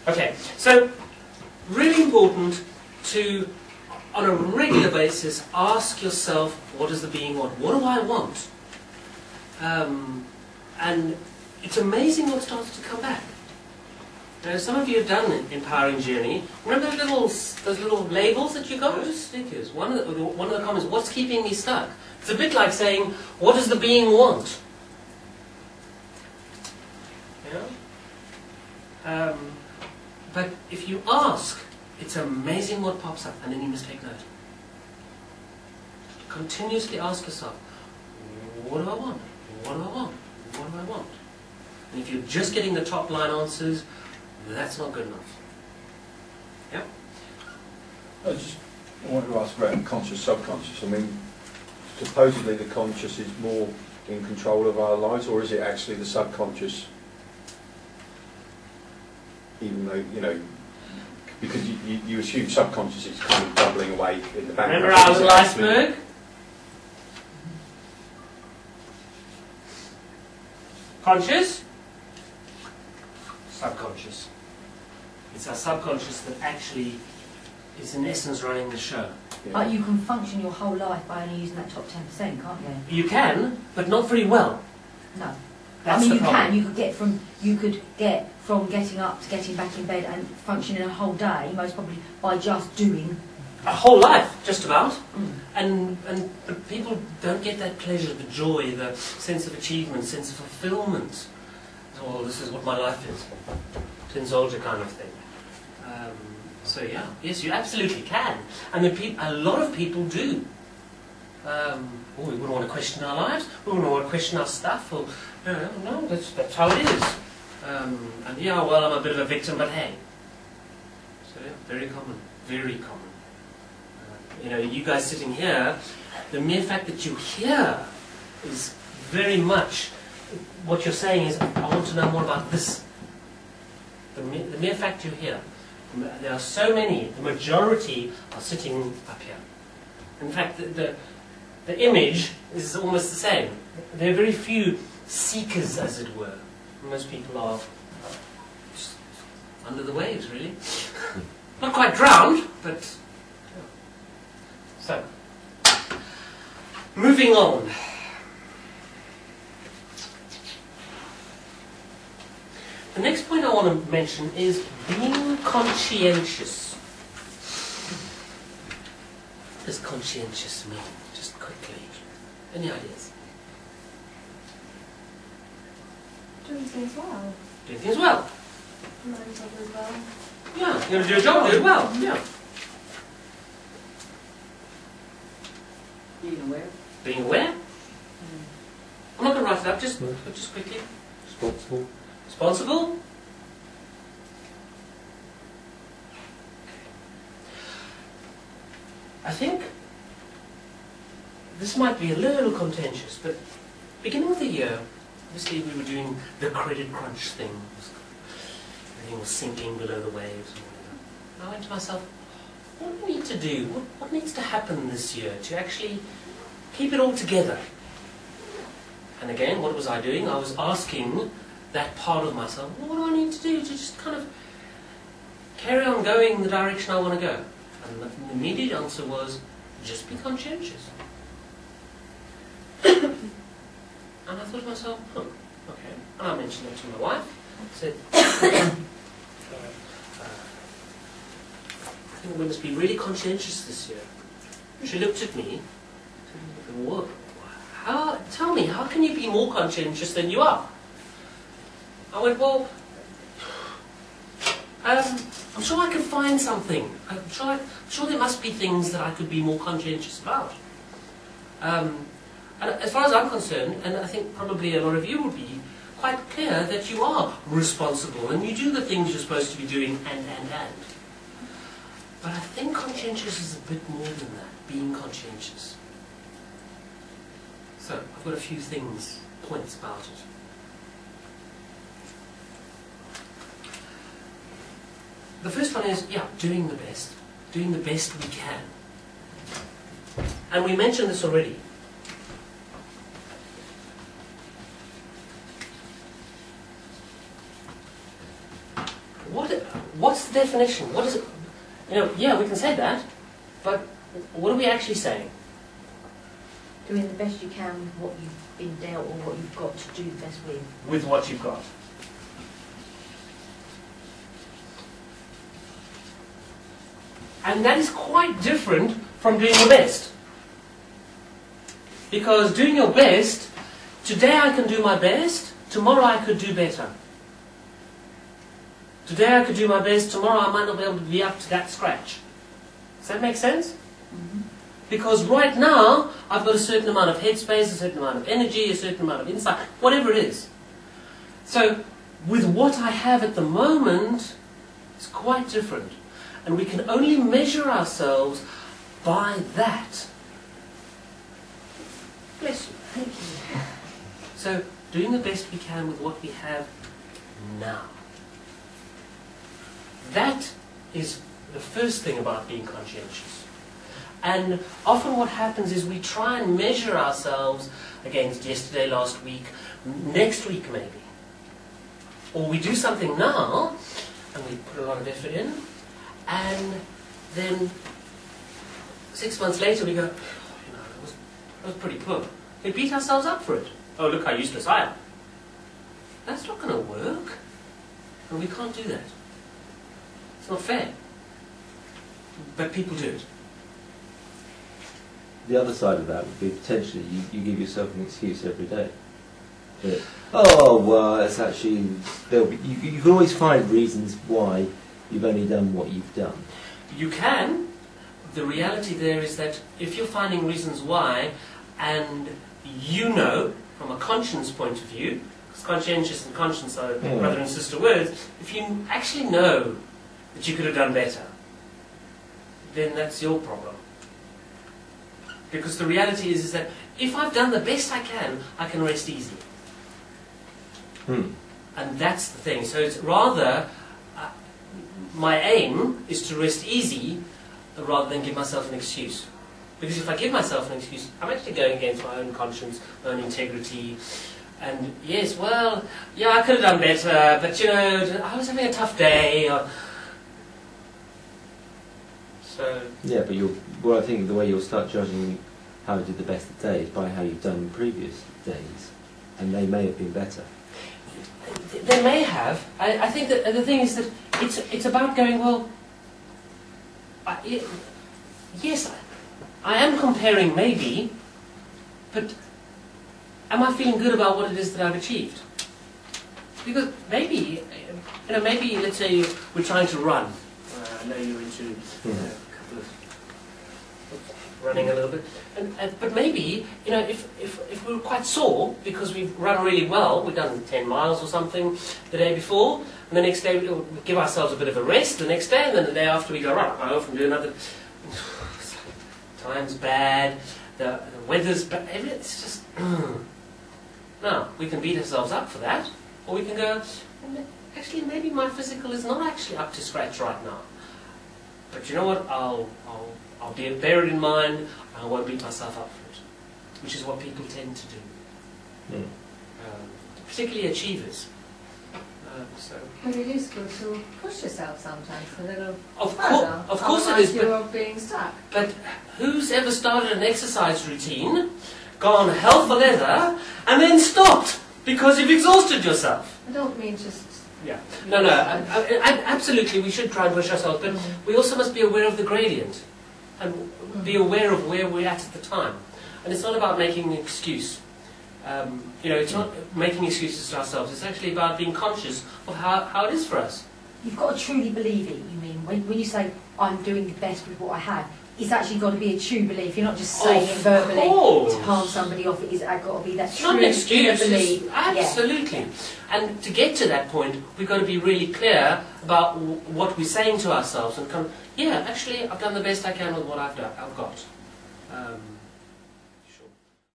Okay, so really important to, on a regular basis, ask yourself, what does the being want? What do I want? And it's amazing what starts to come back. Now, some of you have done an empowering journey. Remember those little labels that you got? Those stickers. One of the comments, what's keeping me stuck? It's a bit like saying, what does the being want? Yeah? But if you ask, it's amazing what pops up, and then you must take note. Continuously ask yourself, what do I want? What do I want? What do I want? And if you're just getting the top line answers, that's not good enough. Yeah? I wanted to ask about conscious, subconscious. I mean, supposedly the conscious is more in control of our lives, or is it actually the subconscious? Even though, you know, because you assume subconscious is kind of bubbling away in the background. Remember our little iceberg? Conscious? Subconscious. It's our subconscious that actually is in essence running the show. Yeah. But you can function your whole life by only using that top 10%, can't you? You can, but not very well. No. That's I mean, the you problem. can. You could get from getting up to getting back in bed and functioning a whole day, most probably by just doing. A whole life, just about. Mm. But people don't get that pleasure, the joy, the sense of achievement, sense of fulfillment. Oh, this is what my life is. Tin soldier kind of thing. So yeah, yes, you absolutely can. And a lot of people do. We wouldn't want to question our lives. We wouldn't want to question our stuff. Or, no, that's how it is. And yeah, well, I'm a bit of a victim, but hey. So yeah, very common. Very common. You know, you guys sitting here, the mere fact that you're here is very much what you're saying is, I want to know more about this. The mere fact you're here. There are so many, the majority are sitting up here. In fact, the image is almost the same. There are very few seekers, as it were. Most people are just under the waves, really. Not quite drowned, but... So, moving on. The next point I want to mention is being conscientious. What does conscientious mean? Just quickly. Any ideas? Doing things well. Doing things well. Knowing others well. Yeah, you're going to do a job, do it well. Yeah. Being aware. Being aware. I'm not going to write it up, just quickly. Responsible. Responsible. I think this might be a little contentious, but beginning of the year, obviously we were doing the credit crunch thing. Everything was sinking below the waves and whatever. And I went to myself, what do we need to do? What needs to happen this year to actually keep it all together? And again, what was I doing? I was asking that part of myself, what do I need to do to just kind of carry on going in the direction I want to go? And the immediate answer was, just be conscientious. And I thought to myself, okay. And I mentioned it to my wife. I said, I think we must be really conscientious this year. She looked at me, what? Tell me, how can you be more conscientious than you are? I went, well, I'm sure I can find something. I'm sure there must be things that I could be more conscientious about. And as far as I'm concerned, and I think probably a lot of you would be quite clear that you are responsible and you do the things you're supposed to be doing and. But I think conscientious is a bit more than that, being conscientious. So, I've got a few points about it. The first one is, doing the best we can. And we mentioned this already. what's the definition? What is it? You know, yeah, we can say that, but what are we actually saying? Doing the best you can with what you've been dealt or what you've got to do the best with. With what you've got. And that is quite different from doing your best. Because doing your best, today I can do my best, tomorrow I could do better. Today I could do my best, tomorrow I might not be able to be up to that scratch. Does that make sense? Mm-hmm. Because right now, I've got a certain amount of headspace, a certain amount of energy, a certain amount of insight, whatever it is. So, with what I have at the moment, it's quite different. And we can only measure ourselves by that. Bless you. Thank you. So, doing the best we can with what we have now. That is the first thing about being conscientious. And often what happens is we try and measure ourselves against yesterday, last week, next week maybe. Or we do something now, and we put a lot of effort in, and then 6 months later we go, you know, that was pretty poor. We beat ourselves up for it. Oh, look how useless I am. That's not going to work. And we can't do that. It's not fair. But people do it. The other side of that would be potentially you give yourself an excuse every day. That, oh, well, it's actually... you can always find reasons why you've only done what you've done. You can. The reality there is that if you're finding reasons why, and you know, from a conscience point of view, because conscientious and conscience are brother and sister words, if you actually know that you could have done better, then that's your problem. Because the reality is that if I've done the best I can rest easy. And that's the thing. So it's rather, my aim is to rest easy rather than give myself an excuse. Because if I give myself an excuse, I'm actually going against my own conscience, my own integrity. And yes, well, yeah, I could have done better, but you know, I was having a tough day. So yeah, but well, I think the way you'll start judging how you did the best of the day is by how you've done in previous days, and they may have been better. They may have. I think that the thing is that it's about going, well, yes, I am comparing maybe, but am I feeling good about what it is that I've achieved? Because maybe, you know, maybe let's say we're trying to run. I know you're into a couple of running a little bit, but maybe, you know, if we were quite sore because we've run really well, we've done 10 miles or something the day before, and the next day we give ourselves a bit of a rest the next day, and then the day after we go, right, I often do another. Time's bad, the weather's bad, it's just... Now, we can beat ourselves up for that, or we can go, actually maybe my physical is not actually up to scratch right now. But you know what, I'll bear it in mind, and I won't beat myself up for it. Which is what people tend to do. Particularly achievers. But it is good to push yourself sometimes a little Of further. course it is, You're being stuck. but who's ever started an exercise routine, gone hell for leather, and then stopped because you've exhausted yourself? I don't mean just... Yeah. No, absolutely, we should try and push ourselves, but we also must be aware of the gradient and be aware of where we're at the time. And it's not about making an excuse. You know, it's not making excuses to ourselves, it's actually about being conscious of how it is for us. You've got to truly believe it, you mean. When you say, I'm doing the best with what I have, it's actually got to be a true belief. You're not just saying it verbally to palm somebody off. It's got to be that true Not an excuse, belief. absolutely. Yeah. And to get to that point, we've got to be really clear about what we're saying to ourselves and come, yeah, actually, I've done the best I can with what I've got.